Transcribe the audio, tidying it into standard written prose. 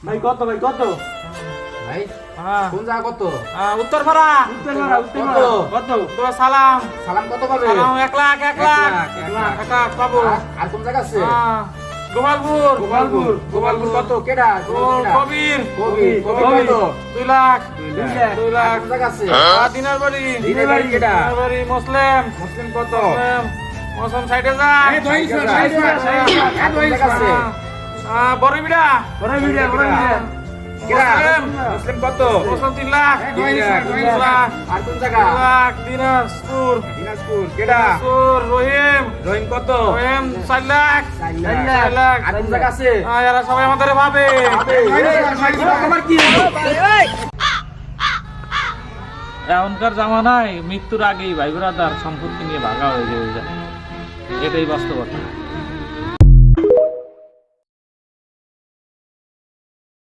ভাই কত ভাই কত? ভাই হ্যাঁ কোন জায়গা কত? উত্তরপাড়া উত্তরপাড়া কত তোমার সালাম সালাম কত পাবে? সালাম 1 লাখ 1 লাখ 1 লাখ পাবো। আর কোন জায়গা আছে? গোপালপুর গোপালপুর কত? কেডা? কবির কবির কত? 2 লাখ 2 আর লাখ কোন জায়গা আছে? দিনার বাড়ি দিনের বাড়ি কেডা? দিনার বাড়ি মুসলিম মুসলিম কত? মুসলিম সাইডে যায় আর কোন জায়গা আছে? বড় বিড়া কেডা? মুসলিম কত? মুসলিম 3 লাখ 3 লাখ। আর কোন জায়গা? 2 লাখ দিনাজপুর দিনাজপুর কেডা? রহিম রহিম কত? রহিম 4 লাখ 4 লাখ আর কোন জায়গা আছে? এরা সবাই আমাদের ভাবে তোমার কি? এখনকার জামানায় মৃত্যুর আগেই ভাই ব্রাদার সম্পত্তি নিয়ে ভাগা হয়ে যায়, এটাই বাস্তবতা।